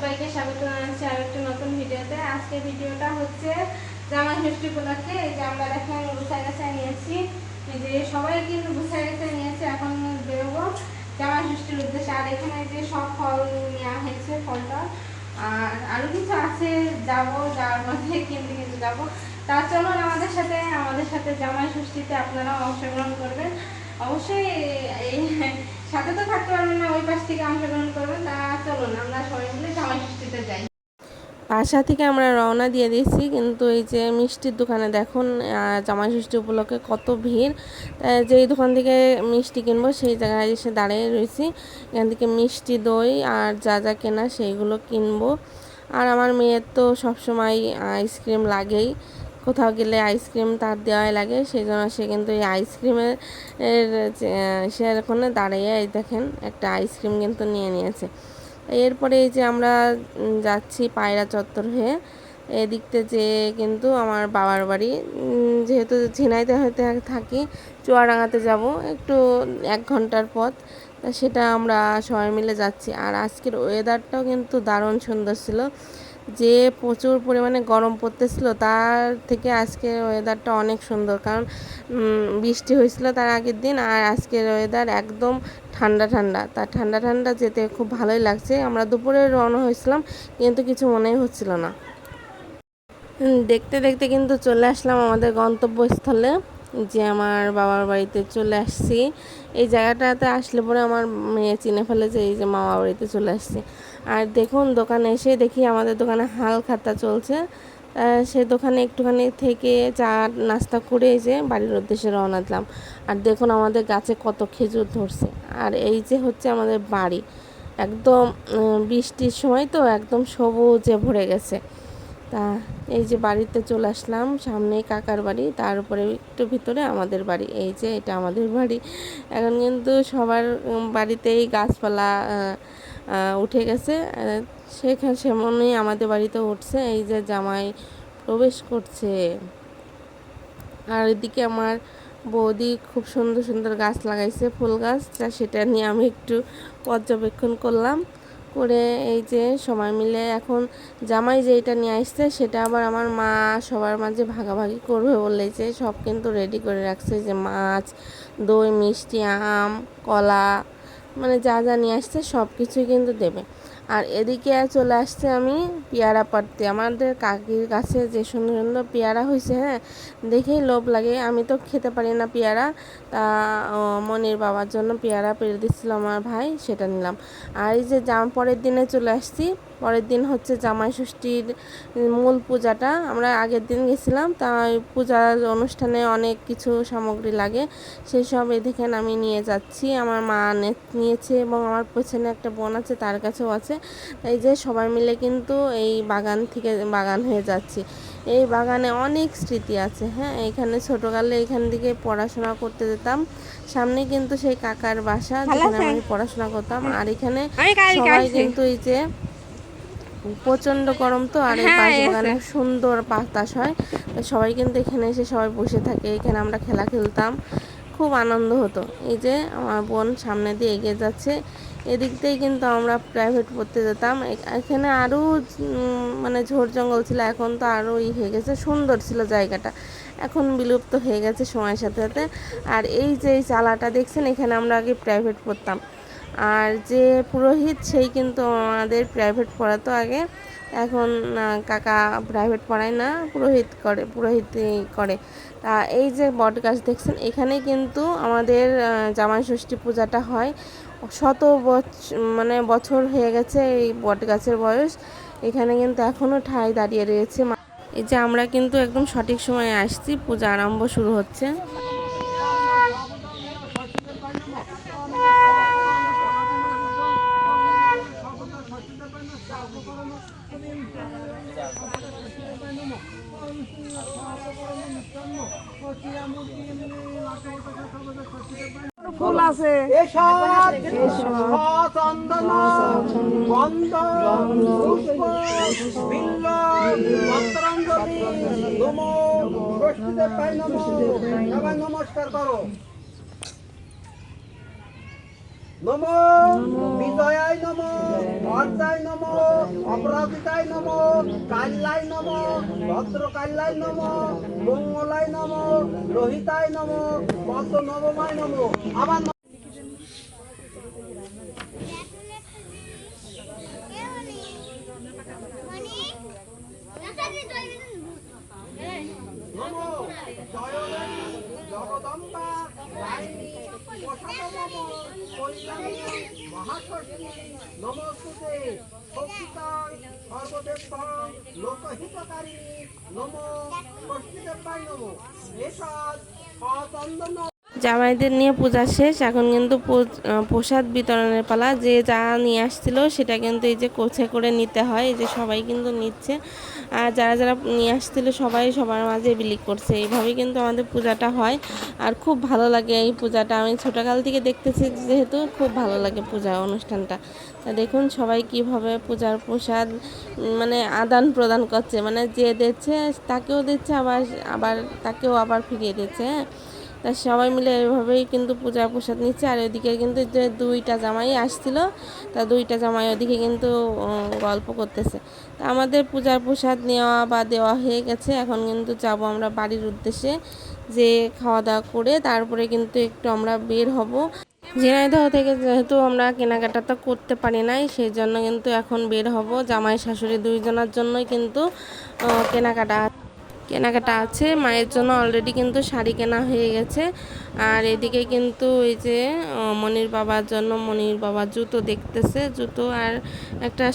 সবাইকে স্বাগত জানাচ্ছি আরেকটি নতুন ভিডিওতে। আজকে ভিডিওটা হচ্ছে জামাই ষষ্ঠী উপলক্ষে। এই যে আমরা দেখেন গুছাই গাছাই নিয়েছি, এই যে সবাই কিন্তু গুছাই গাছাই নিয়েছে। এখন বেরোবো জামাই ষষ্ঠীর উদ্দেশ্যে। আর এখানে যে সব ফল নেওয়া হয়েছে, ফলটা আর আরো কিছু আছে, যাবো যাওয়ার মধ্যে কিনতে কিনতে যাবো। তা চলুন আমাদের সাথে জামাই ষষ্ঠীতে আপনারাও অংশগ্রহণ করবেন। অবশ্যই এই সাথে তো থাকতে পারবেন না, ওই পাশ থেকে অংশগ্রহণ করবেন। তা চলুন আমরা সবাই মিলে জামাই ষষ্ঠীতে যাই। বাসা থেকে আমরা রওনা দিয়ে দিয়েছি, কিন্তু এই যে মিষ্টির দোকানে দেখুন জামাই ষষ্ঠী উপলক্ষে কত ভিড়। যেই দোকান থেকে মিষ্টি কিনবো সেই জায়গায় এসে দাঁড়িয়ে রয়েছি। এখান থেকে মিষ্টি, দই আর যা যা কেনা সেইগুলো কিনবো। আর আমার মেয়ের তো সবসময় আইসক্রিম লাগেই, কোথাও গেলে আইসক্রিম তার দেওয়াই লাগে, সেই জন্য সে কিন্তু এই আইসক্রিমের সে ওখানে দাঁড়িয়ে দেখেন একটা আইসক্রিম কিন্তু নিয়ে নিয়েছে। এরপরে এই যে আমরা যাচ্ছি পায়রা চত্বর হয়ে, এদিকতে যে কিন্তু আমার বাবার বাড়ি, যেহেতু ঝিনাইতে হতে থাকি, চুয়াডাঙ্গাতে যাব একটু 1 ঘন্টার পথ, তা সেটা আমরা সবাই মিলে যাচ্ছি। আর আজকের ওয়েদারটাও কিন্তু দারুণ সুন্দর ছিল, যে প্রচুর পরিমাণে গরম পড়তেছিল তার থেকে আজকের ওয়েদারটা অনেক সুন্দর, কারণ বৃষ্টি হয়েছিল তার আগের দিন। আর আজকের ওয়েদার একদম ঠান্ডা ঠান্ডা, তা ঠান্ডা ঠান্ডা যেতে খুব ভালোই লাগছে। আমরা দুপুরে রওনা হয়েছিলাম, কিন্তু কিছু মনেই হচ্ছিল না। দেখতে দেখতে কিন্তু চলে আসলাম আমাদের গন্তব্যস্থলে, যে আমার বাবার বাড়িতে চলে আসছি। এই জায়গাটাতে আসলে পরে আমার মেয়ে চিনে ফেলে যে এই যে মামা বাড়িতে চলে আসছি। আর দেখুন দোকানে এসে দেখি আমাদের দোকানে হাল খাতা চলছে। সে দোকানে একটুখানি থেকে চা নাস্তা করে এই যে বাড়ির উদ্দেশ্যে রওনা দিলাম। আর দেখুন আমাদের গাছে কত খেজুর ধরছে। আর এই যে হচ্ছে আমাদের বাড়ি, একদম বৃষ্টির সময় তো একদম সবুজে ভরে গেছে। তা এই যে বাড়িতে চলে আসলাম, সামনে কাকার বাড়ি, তার উপরে একটু ভিতরে আমাদের বাড়ি। এই যে এটা আমাদের বাড়ি। এখন কিন্তু সবার বাড়িতেই গাছপালা উঠে গেছে, সেমনই আমাদের বাড়িতেও উঠছে। এই যে জামাই প্রবেশ করছে। আর এদিকে আমার বৌদি খুব সুন্দর সুন্দর গাছ লাগাইছে, ফুল গাছ, সেটা নিয়ে আমি একটু পর্যবেক্ষণ করলাম। করে এই যে সবাই মিলে এখন জামাই যেটা নিয়ে আসছে সেটা আবার আমার মা সবার মাঝে ভাগাভাগি করবে বলেছে। সব কিন্তু রেডি করে রাখছে, যে মাছ, দই, মিষ্টি, আম, কলা, মানে যা যা নিয়ে আসছে সব কিছুই কিন্তু দেবে। আর এদিকে চলে আসছে আমি পেয়ারা পাড়তে। আমাদের কাকির কাছে যে সুন্দর সুন্দর পেয়ারা হয়েছে, হ্যাঁ দেখেই লোভ লাগে। আমি তো খেতে পারি না পেয়ারা, তা মনির বাবার জন্য পেয়ারা পেরে দিচ্ছিল আমার ভাই, সেটা নিলাম। আর এই যে পরের দিনে চলে আসছি। পরের দিন হচ্ছে জামাই ষষ্ঠীর মূল পূজাটা। আমরা আগের দিন গেছিলাম, তাই পূজার অনুষ্ঠানে অনেক কিছু সামগ্রী লাগে, সেই সব দেখেন আমি নিয়ে যাচ্ছি। আমার মা নিয়েছে এবং আমার পেছনে একটা বোন আছে, তার কাছেও আছে। এই যে সবাই মিলে কিন্তু এই বাগান থেকে বাগান হয়ে যাচ্ছি। এই বাগানে অনেক স্মৃতি আছে, হ্যাঁ এখানে ছোটোকালে এখান থেকে পড়াশোনা করতে যেতাম। সামনে কিন্তু সেই কাকার বাসা, যেখানে আমি পড়াশোনা করতাম। আর এখানে সবাই কিন্তু এই যে প্রচণ্ড গরম তো, আর এই পাশ বাগানে সুন্দর বাতাস হয়, সবাই কিন্তু এখানে এসে সবাই বসে থাকে। এখানে আমরা খেলা খেলতাম, খুব আনন্দ হতো। এই যে আমার বোন সামনে দিয়ে এগিয়ে যাচ্ছে, এদিক দিয়ে কিন্তু আমরা প্রাইভেট পড়তে যেতাম। এখানে আরও মানে ঝোড় জঙ্গল ছিল, এখন তো আরও হয়ে গেছে, সুন্দর ছিল জায়গাটা, এখন বিলুপ্ত হয়ে গেছে সময়ের সাথে সাথে। আর এই যে এই চালাটা দেখছেন, এখানে আমরা আগে প্রাইভেট পড়তাম। আর যে পুরোহিত সেই কিন্তু আমাদের প্রাইভেট পড়াতো আগে, এখন কাকা প্রাইভেট পড়ায় না, পুরোহিতই করে। তা এই যে বট গাছ দেখছেন, এখানে কিন্তু আমাদের জামাই ষষ্ঠী পূজাটা হয়। মানে বছর হয়ে গেছে এই বট গাছের বয়স, এখানে কিন্তু এখনও ঠাই দাঁড়িয়ে রয়েছে। এই যে আমরা কিন্তু একদম সঠিক সময়ে আসছি, পূজা আরম্ভ শুরু হচ্ছে। ফুল আছে চন্দন গন্ধ পুষ্প বিল্ব পত্রাঞ্জলি নমো ষষ্ঠীদেবায় নমো। সবাই নমস্কার করো। নমো বিজয়ায় নমো অর্জায় নমো অপরাজিতায় নমো কাল্যায় নমো ভদ্রকাল্যায় নমো মঙ্গলায় নমো রোহিতায় নমো পদ্ম নবমায় নমো। আবার নমো জয়দেবী জগদম্বা রাইনী প্রসাদমম কল্যাণী মহাষষ্ঠী নমস্তুতে শক্তিকাং সর্বদেবতাং লোকহিতকারিণী নমো ষষ্ঠীদেবায় নমো। এষাদ অচন্দন জামাইদের নিয়ে পূজা শেষ, এখন কিন্তু প্রসাদ বিতরণের পালা। যে যা নিয়ে আসছিল সেটা কিন্তু এই যে কোছে করে নিতে হয়, এই যে সবাই কিন্তু নিচ্ছে। আর যারা যারা নিয়ে আসছিল সবাই সবার মাঝে বিলি করছে। এইভাবেই কিন্তু আমাদের পূজাটা হয় আর খুব ভালো লাগে এই পূজাটা। আমি ছোটোকাল থেকে দেখতেছি, যেহেতু খুব ভালো লাগে পূজা অনুষ্ঠানটা। তা দেখুন সবাই কিভাবে পূজার প্রসাদ মানে আদান প্রদান করছে, মানে যে দিচ্ছে তাকেও দিচ্ছে, আবার তাকেও আবার ফিরিয়ে দিচ্ছে। হ্যাঁ, তা সবাই মিলে এভাবেই কিন্তু পূজার প্রসাদ নিচ্ছে। আর ওইদিকে কিন্তু যে দুইটা জামাই আসছিল, তা দুইটা জামাই ওদিকে কিন্তু গল্প করতেছে। তা আমাদের পূজার প্রসাদ নেওয়া বা দেওয়া হয়ে গেছে। এখন কিন্তু যাব আমরা বাড়ির উদ্দেশ্যে, যে খাওয়া দাওয়া করে তারপরে কিন্তু একটু আমরা বের হব। ঝিনাইদহ থেকে যেহেতু আমরা কেনাকাটা তো করতে পারি নাই, সেই জন্য কিন্তু এখন বের হব। জামাই শাশুড়ি দুইজনের জন্যই কিন্তু কেনাকাটা আছে। মায়ের জন্য অলরেডি কিন্তু শাড়ি কেনা হয়ে গেছে। আর এদিকে কিন্তু এই যে মনির বাবার জন্য মনির বাবা জুতো দেখতেছে, জুতো আর একটা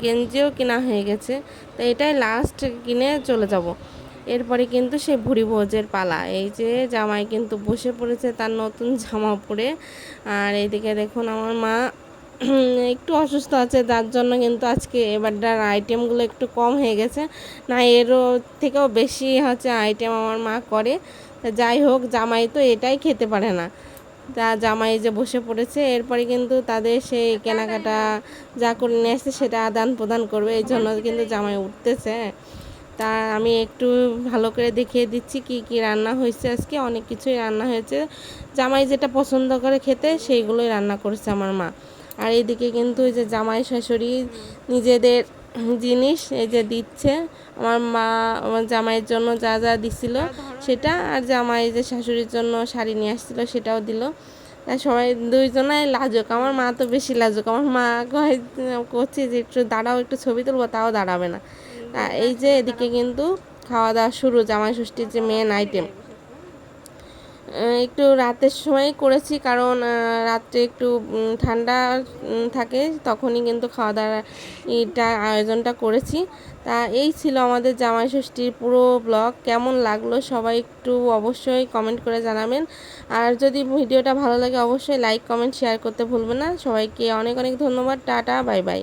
গেঞ্জিও কেনা হয়ে গেছে। তো এটাই লাস্ট কিনে চলে যাব। এরপরে কিন্তু সে ভুড়ি ভোজের পালা। এই যে জামাই কিন্তু বসে পড়েছে তার নতুন জামা পরে। আর এইদিকে দেখুন আমার মা একটু অসুস্থ আছে, যার জন্য কিন্তু আজকে এবারটার আইটেমগুলো একটু কম হয়ে গেছে, না এরও থেকেও বেশি হচ্ছে আইটেম আমার মা করে। তা যাই হোক, জামাই তো এটাই খেতে পারে না। তা জামাই যে বসে পড়েছে, এরপরে কিন্তু তাদের সেই কেনাকাটা যা করে নিয়ে আসছে সেটা আদান প্রদান করবে, এই জন্য কিন্তু জামাই উঠতেছে। তা আমি একটু ভালো করে দেখিয়ে দিচ্ছি কি কি রান্না হয়েছে আজকে। অনেক কিছুই রান্না হয়েছে, জামাই যেটা পছন্দ করে খেতে সেইগুলোই রান্না করেছে আমার মা। আর এইদিকে কিন্তু এই যে জামাই শাশুড়ি নিজেদের জিনিস এই যে দিচ্ছে। আমার মা আমার জামাইয়ের জন্য যা যা দিছিল সেটা, আর জামাই যে শাশুড়ির জন্য শাড়ি নিয়ে আসছিল সেটাও দিল। তাই সবাই দুইজনাই লাজুক। আমার মা তো বেশি লাজুক। আমার মা করছে যে একটু দাঁড়াও, একটু ছবি তুলবো, তাও দাঁড়াবে না। এই যে এদিকে কিন্তু খাওয়া দাওয়া শুরু, জামাই ষষ্ঠীর যে মেন আইটেম। একটু রাতের সময় করেছি, কারণ রাত্রে একটু ঠান্ডা থাকে, তখনই কিন্তু খাওয়া দাওয়ার আয়োজনটা করেছি। তা এই ছিল আমাদের জামাই ষষ্ঠীর পুরো ব্লগ। কেমন লাগলো সবাই একটু অবশ্যই কমেন্ট করে জানাবেন। আর যদি ভিডিওটা ভালো লাগে অবশ্যই লাইক কমেন্ট শেয়ার করতে ভুলবেন না। সবাইকে অনেক অনেক ধন্যবাদ। Tata, bye bye.